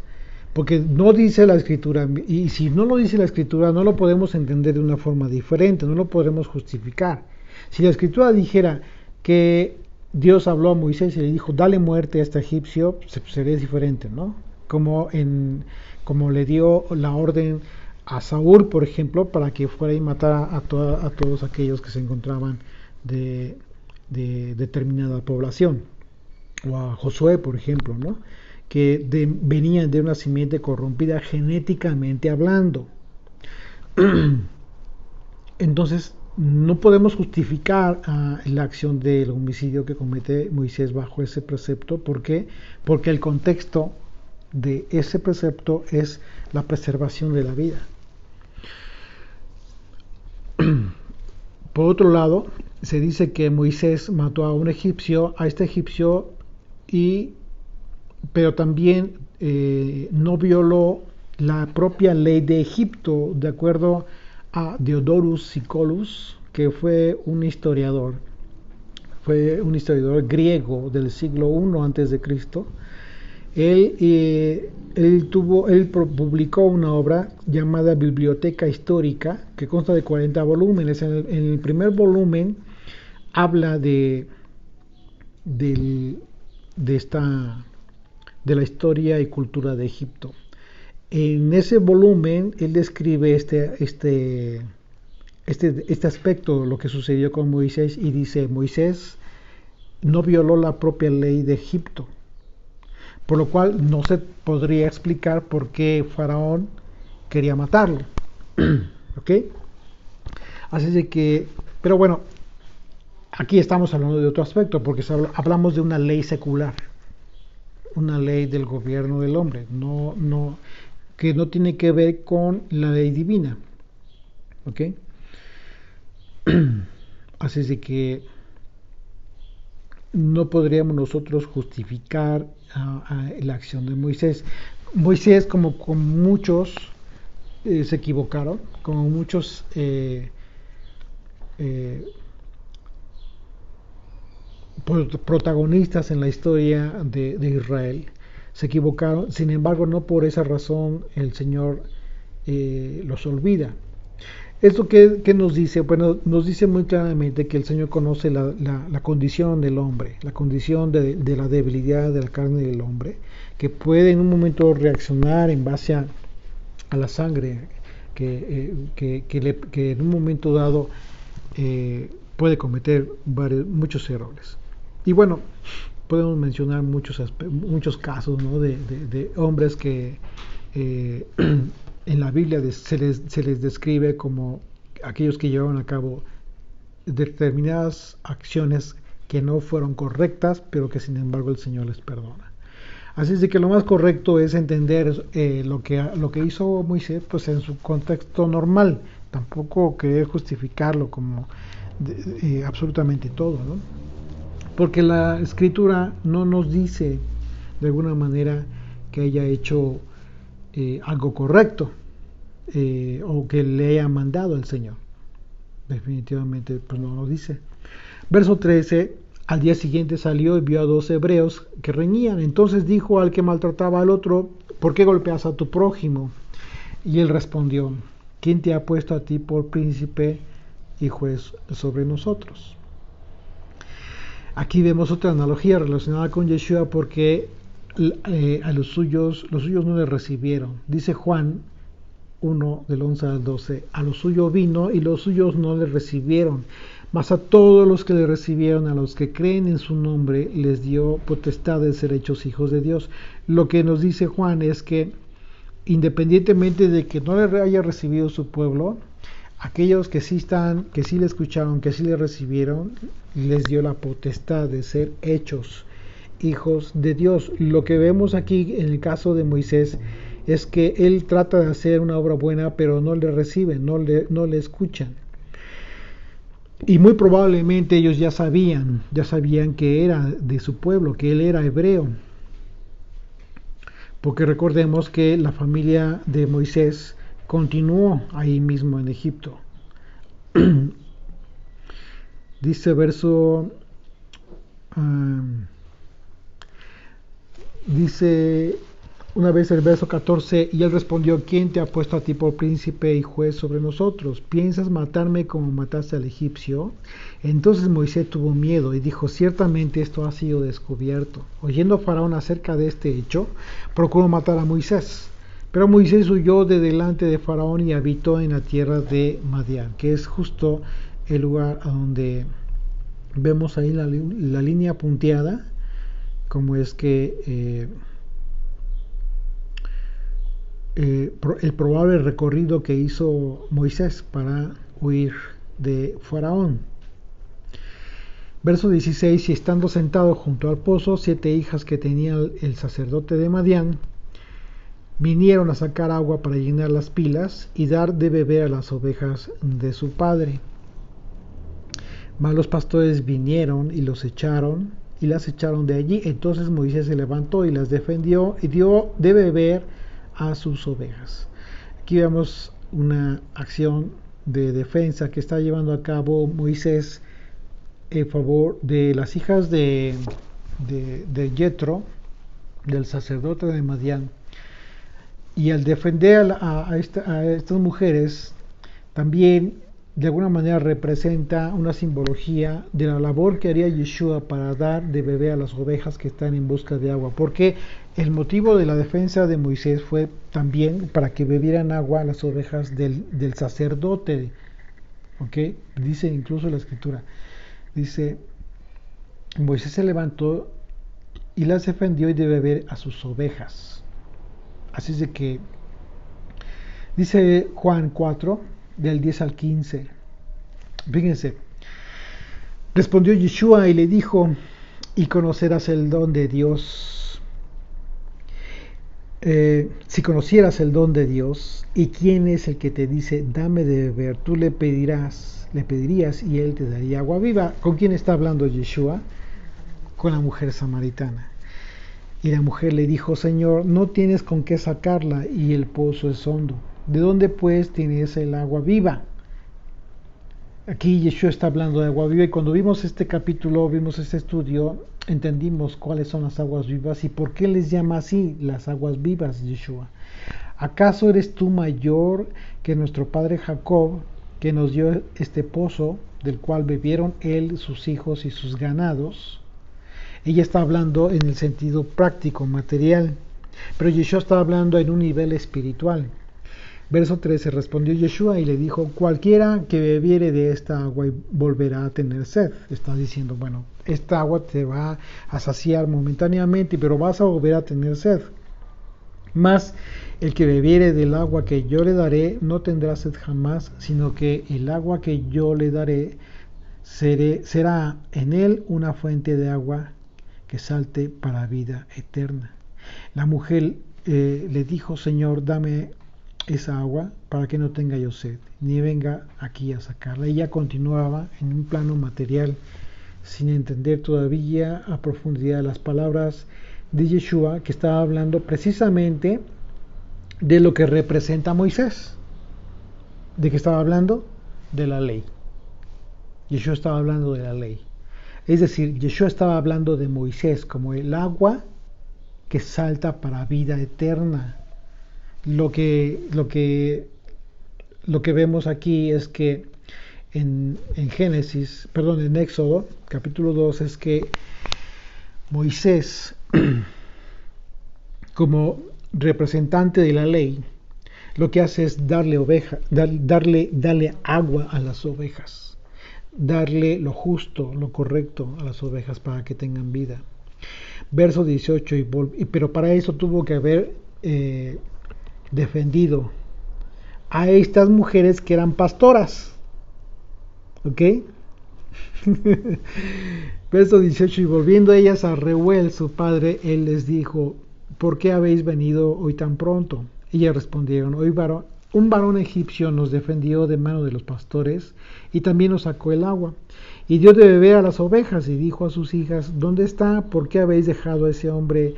porque no dice la Escritura, y si no lo dice la Escritura no lo podemos entender de una forma diferente, no lo podremos justificar. Si la Escritura dijera que Dios habló a Moisés y le dijo: dale muerte a este egipcio, sería diferente, ¿no? Como le dio la orden a Saúl, por ejemplo, para que fuera y matara a todos aquellos que se encontraban de determinada población, o a Josué, por ejemplo, ¿no? Que venían de una simiente corrompida genéticamente hablando. Entonces no podemos justificar la acción del homicidio que comete Moisés bajo ese precepto. ¿Por qué? Porque el contexto de ese precepto es la preservación de la vida. Por otro lado, se dice que Moisés mató a un egipcio, pero también no violó la propia ley de Egipto, de acuerdo a Diodorus Siculus, que fue un historiador griego del siglo I antes de Cristo. Él publicó una obra llamada Biblioteca Histórica, que consta de 40 volúmenes. En el primer volumen habla de la historia y cultura de Egipto. En ese volumen él describe este aspecto, lo que sucedió con Moisés, y dice: Moisés no violó la propia ley de Egipto, por lo cual no se podría explicar por qué Faraón quería matarlo. ¿Ok? Así de que, pero bueno, aquí estamos hablando de otro aspecto, porque hablamos de una ley secular, una ley del gobierno del hombre, que no tiene que ver con la ley divina. ¿Ok? Así de que no podríamos nosotros justificar la acción de Moisés. Moisés, como con muchos, se equivocaron, como muchos protagonistas en la historia de Israel, se equivocaron. Sin embargo, no por esa razón el Señor los olvida. ¿Esto qué nos dice? Bueno, nos dice muy claramente que el Señor conoce la condición del hombre, la condición de la debilidad de la carne del hombre, que puede en un momento reaccionar en base a la sangre, que en un momento dado puede cometer muchos errores. Y bueno, podemos mencionar muchos casos, ¿no? de hombres que en la Biblia se les describe como aquellos que llevaron a cabo determinadas acciones que no fueron correctas, pero que sin embargo el Señor les perdona. Así es de que lo más correcto es entender lo que hizo Moisés, pues en su contexto normal, tampoco querer justificarlo como absolutamente todo, ¿no? Porque la Escritura no nos dice de alguna manera que haya hecho algo correcto o que le haya mandado el Señor. Definitivamente pues no lo dice. Verso 13: al día siguiente salió y vio a 2 hebreos que reñían. Entonces dijo al que maltrataba al otro: ¿por qué golpeas a tu prójimo? Y él respondió: ¿quién te ha puesto a ti por príncipe y juez sobre nosotros? Aquí vemos otra analogía relacionada con Yeshua, porque a los suyos no le recibieron. Dice Juan 1, del 11 al 12: a los suyos vino y los suyos no le recibieron, mas a todos los que le recibieron, a los que creen en su nombre, les dio potestad de ser hechos hijos de Dios. Lo que nos dice Juan es que independientemente de que no le haya recibido su pueblo, aquellos que sí le escucharon, que sí le recibieron, les dio la potestad de ser hechos hijos de Dios. Lo que vemos aquí en el caso de Moisés es que él trata de hacer una obra buena, pero no le reciben, no le escuchan. Y muy probablemente ellos ya sabían que era de su pueblo, que él era hebreo. Porque recordemos que la familia de Moisés continuó ahí mismo en Egipto. Dice dice una vez el verso 14: y él respondió: ¿quién te ha puesto a ti por príncipe y juez sobre nosotros? ¿Piensas matarme como mataste al egipcio? Entonces Moisés tuvo miedo y dijo: ciertamente esto ha sido descubierto. Oyendo Faraón acerca de este hecho, procuró matar a Moisés. Pero Moisés huyó de delante de Faraón y habitó en la tierra de Madián, que es justo el lugar a donde vemos ahí la línea punteada, como es que el probable recorrido que hizo Moisés para huir de Faraón. Verso 16: y estando sentado junto al pozo, 7 hijas que tenía el sacerdote de Madián vinieron a sacar agua para llenar las pilas y dar de beber a las ovejas de su padre. Mas los pastores vinieron y los echaron y las echaron de allí. Entonces Moisés se levantó y las defendió y dio de beber a sus ovejas. Aquí vemos una acción de defensa que está llevando a cabo Moisés en favor de las hijas de Jetro, del sacerdote de Madián. Y al defender a estas mujeres, también de alguna manera representa una simbología de la labor que haría Yeshua para dar de beber a las ovejas que están en busca de agua. Porque el motivo de la defensa de Moisés fue también para que bebieran agua las ovejas del sacerdote. ¿Okay? Dice incluso la escritura. Dice, Moisés se levantó y las defendió y de beber a sus ovejas. Así es de que dice Juan 4, del 10 al 15. Fíjense, respondió Yeshua y le dijo, y conocerás el don de Dios. Si conocieras el don de Dios y quién es el que te dice, dame de beber, tú le pedirías y él te daría agua viva. ¿Con quién está hablando Yeshua? Con la mujer samaritana. Y la mujer le dijo, Señor, no tienes con qué sacarla y el pozo es hondo. ¿De dónde pues tienes el agua viva? Aquí Yeshua está hablando de agua viva y cuando vimos este capítulo, vimos este estudio, entendimos cuáles son las aguas vivas y por qué les llama así las aguas vivas, Yeshua. ¿Acaso eres tú mayor que nuestro padre Jacob, que nos dio este pozo, del cual bebieron él, sus hijos y sus ganados? Ella está hablando en el sentido práctico, material, pero Yeshua está hablando en un nivel espiritual. Verso 13, respondió Yeshua y le dijo, cualquiera que bebiere de esta agua volverá a tener sed. Está diciendo, bueno, esta agua te va a saciar momentáneamente, pero vas a volver a tener sed. Mas el que bebiere del agua que yo le daré no tendrá sed jamás, sino que el agua que yo le daré será en él una fuente de agua que salte para vida eterna. La mujer le dijo, Señor, dame esa agua para que no tenga yo sed, ni venga aquí a sacarla. Ella continuaba en un plano material, sin entender todavía a profundidad las palabras de Yeshua, que estaba hablando precisamente de lo que representa Moisés. ¿De qué estaba hablando? De la ley. Yeshua estaba hablando de la ley. Es decir, Yeshua estaba hablando de Moisés como el agua que salta para vida eterna. Lo que vemos aquí es que en Éxodo, capítulo 2, es que Moisés, como representante de la ley, lo que hace es darle agua a las ovejas, darle lo justo, lo correcto a las ovejas para que tengan vida. Verso 18, pero para eso tuvo que haber defendido a estas mujeres que eran pastoras. ¿Ok? Verso 18, y volviendo ellas a Reuel, su padre, él les dijo, ¿por qué habéis venido hoy tan pronto? Ellas respondieron, hoy un varón egipcio nos defendió de mano de los pastores y también nos sacó el agua y dio de beber a las ovejas y dijo a sus hijas, ¿dónde está? ¿Por qué habéis dejado a ese hombre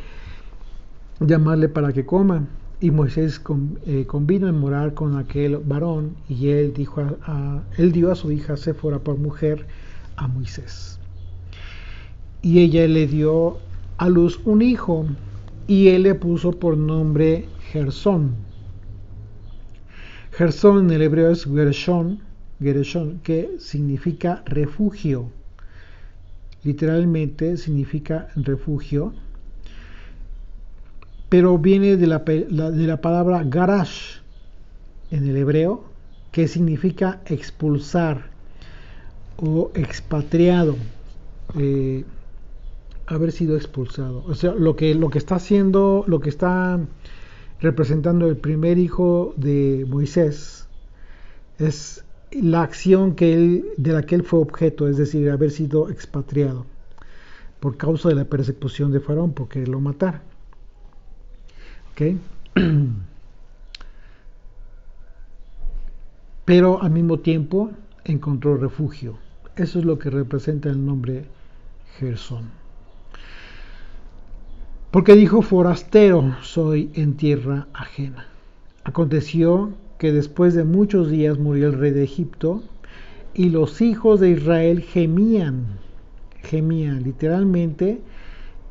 llamarle para que coma? Y Moisés convino en morar con aquel varón y él dio a su hija Séfora por mujer a Moisés. Y ella le dio a luz un hijo y él le puso por nombre Gersón. Gersón en el hebreo es Gershon, que significa refugio. Literalmente significa refugio, pero viene de la palabra garash en el hebreo, que significa expulsar o expatriado, haber sido expulsado. O sea, lo que está haciendo, lo que está representando el primer hijo de Moisés es la acción de la que él fue objeto, es decir, haber sido expatriado por causa de la persecución de Faraón, porque lo mataron. ¿Okay? pero al mismo tiempo encontró refugio. Eso es lo que representa el nombre Gersón. Porque dijo: forastero soy en tierra ajena. Aconteció que después de muchos días murió el rey de Egipto, y los hijos de Israel gemían, literalmente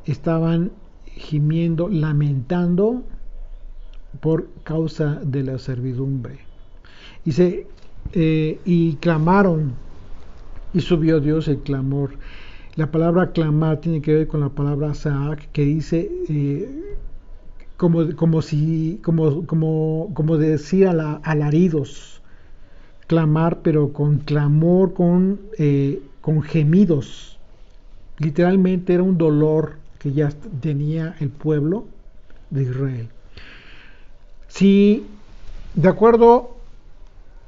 estaban gimiendo, lamentando por causa de la servidumbre. Y clamaron, y subió Dios el clamor. La palabra clamar tiene que ver con la palabra saak, que dice como decir alaridos, clamar, pero con clamor, con gemidos. Literalmente era un dolor que ya tenía el pueblo de Israel. Si, de acuerdo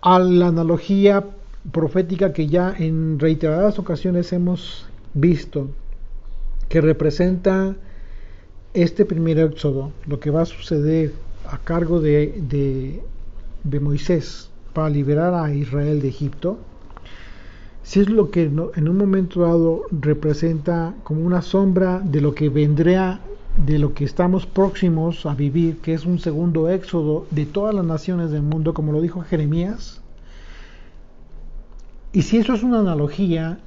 a la analogía profética que ya en reiteradas ocasiones hemos visto, que representa este primer éxodo, lo que va a suceder a cargo de Moisés para liberar a Israel de Egipto, si es lo que en un momento dado representa como una sombra de lo que vendrá, de lo que estamos próximos a vivir, que es un segundo éxodo de todas las naciones del mundo, como lo dijo Jeremías. Y si eso es una analogía,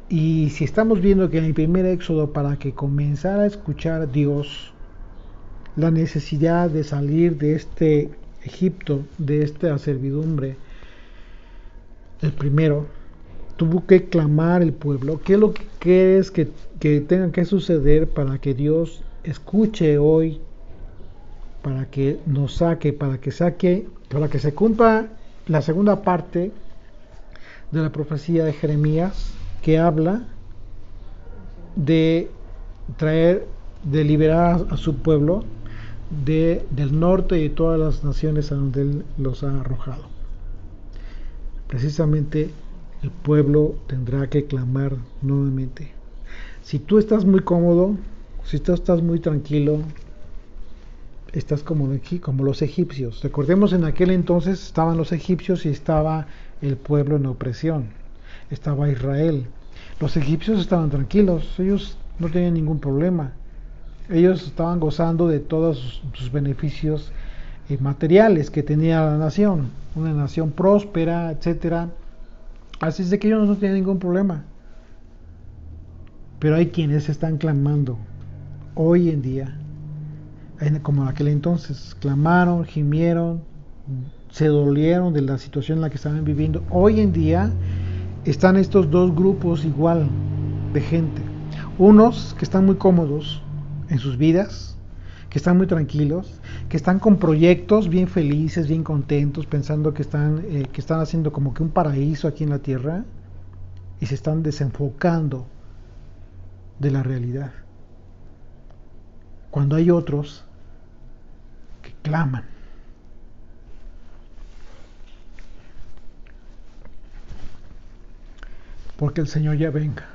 y si estamos viendo que en el primer éxodo, para que comenzara a escuchar a Dios la necesidad de salir de este Egipto, de esta servidumbre, el primero, tuvo que clamar el pueblo. ¿Qué es lo que crees que tenga que suceder para que Dios escuche hoy, para que nos saque, para que se cumpla la segunda parte de la profecía de Jeremías, que habla de liberar a su pueblo del norte y de todas las naciones a donde Él los ha arrojado? Precisamente el pueblo tendrá que clamar nuevamente. Si tú estás muy cómodo, si tú estás muy tranquilo, estás como los egipcios. Recordemos, en aquel entonces estaban los egipcios y estaba el pueblo en opresión. Estaba Israel. Los egipcios estaban tranquilos, ellos no tenían ningún problema. Ellos estaban gozando de todos sus beneficios materiales que tenía la nación, una nación próspera, etcétera. Así es de que ellos no tienen ningún problema. Pero hay quienes están clamando hoy en día, como en aquel entonces, clamaron, gimieron, se dolieron de la situación en la que estaban viviendo. Hoy en día están estos dos grupos igual de gente. Unos que están muy cómodos en sus vidas, que están muy tranquilos, que están con proyectos bien felices, bien contentos, pensando que están haciendo como que un paraíso aquí en la tierra, y se están desenfocando de la realidad. Cuando hay otros que claman. Porque el Señor ya venga.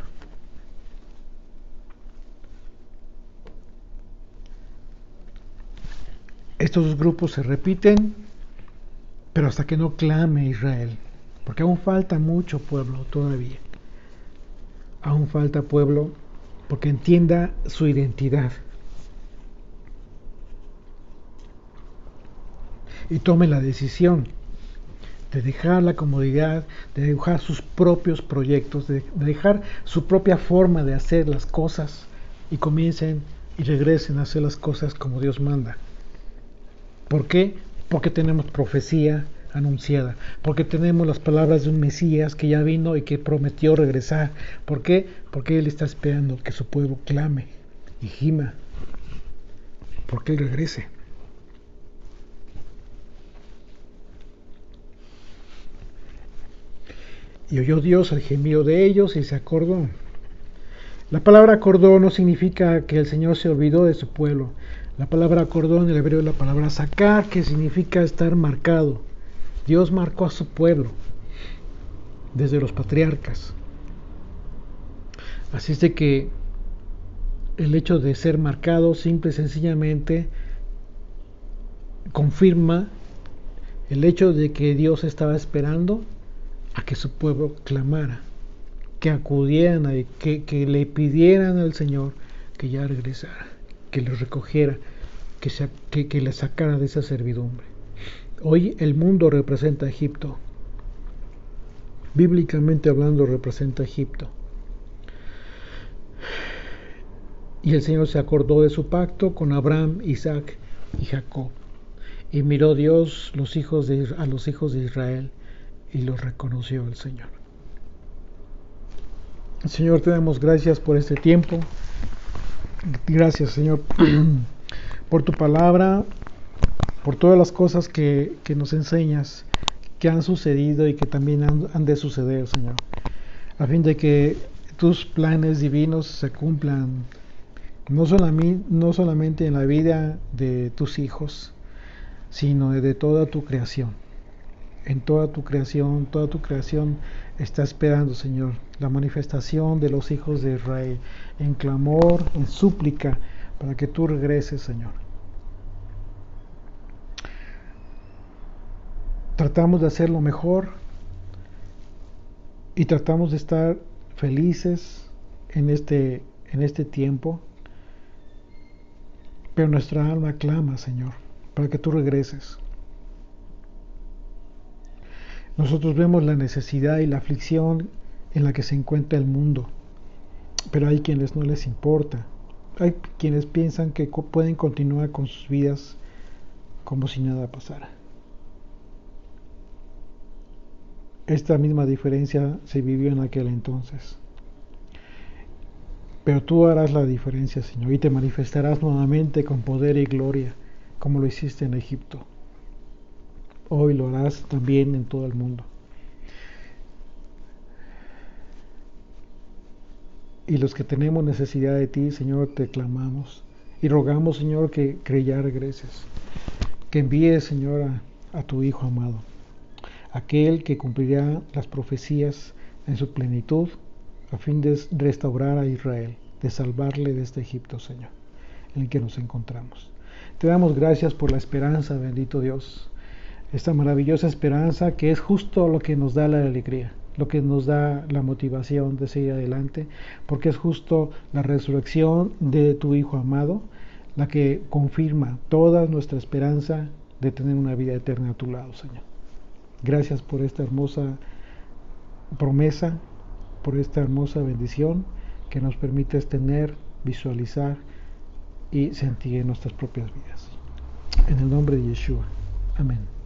Estos dos grupos se repiten, pero hasta que no clame Israel, porque aún falta mucho pueblo todavía. Aún falta pueblo porque entienda su identidad y tome la decisión de dejar la comodidad, de dejar sus propios proyectos, de dejar su propia forma de hacer las cosas, y comiencen y regresen a hacer las cosas como Dios manda. ¿Por qué? Porque tenemos profecía anunciada, porque tenemos las palabras de un Mesías que ya vino y que prometió regresar. ¿Por qué? Porque Él está esperando que su pueblo clame y gima, porque Él regrese. Y oyó Dios el gemido de ellos y se acordó. La palabra acordó no significa que el Señor se olvidó de su pueblo. La palabra acordó en el hebreo es la palabra sacar, que significa estar marcado. Dios marcó a su pueblo desde los patriarcas. Así es de que el hecho de ser marcado simple y sencillamente confirma el hecho de que Dios estaba esperando a que su pueblo clamara, que acudieran, que le pidieran al Señor que ya regresara, que los recogiera, que les sacara de esa servidumbre. Hoy el mundo representa a Egipto. Bíblicamente hablando, representa a Egipto. Y el Señor se acordó de su pacto con Abraham, Isaac y Jacob. Y miró Dios a los hijos de Israel y los reconoció el Señor. Señor, te damos gracias por este tiempo. Gracias, Señor, por tu palabra, por todas las cosas que nos enseñas, que han sucedido y que también han de suceder, Señor, a fin de que tus planes divinos se cumplan, no solamente en la vida de tus hijos, sino de toda tu creación. En toda tu creación está esperando, Señor, la manifestación de los hijos de Israel, en clamor, en súplica, para que tú regreses, Señor. Tratamos de hacer lo mejor y tratamos de estar felices en este tiempo, pero nuestra alma clama, Señor, para que tú regreses. Nosotros vemos la necesidad y la aflicción en la que se encuentra el mundo, pero hay quienes no les importa. Hay quienes piensan que pueden continuar con sus vidas como si nada pasara. Esta misma diferencia se vivió en aquel entonces. Pero tú harás la diferencia, Señor, y te manifestarás nuevamente con poder y gloria, como lo hiciste en Egipto. Hoy lo harás también en todo el mundo. Y los que tenemos necesidad de ti, Señor, te clamamos y rogamos, Señor, que ya regreses, que envíes, Señor, a tu Hijo amado, aquel que cumplirá las profecías en su plenitud, a fin de restaurar a Israel, de salvarle de este Egipto, Señor, en el que nos encontramos. Te damos gracias por la esperanza, bendito Dios, esta maravillosa esperanza que es justo lo que nos da la alegría, lo que nos da la motivación de seguir adelante, porque es justo la resurrección de tu Hijo amado, la que confirma toda nuestra esperanza de tener una vida eterna a tu lado, Señor. Gracias por esta hermosa promesa, por esta hermosa bendición que nos permites tener, visualizar y sentir en nuestras propias vidas. En el nombre de Yeshua. Amén.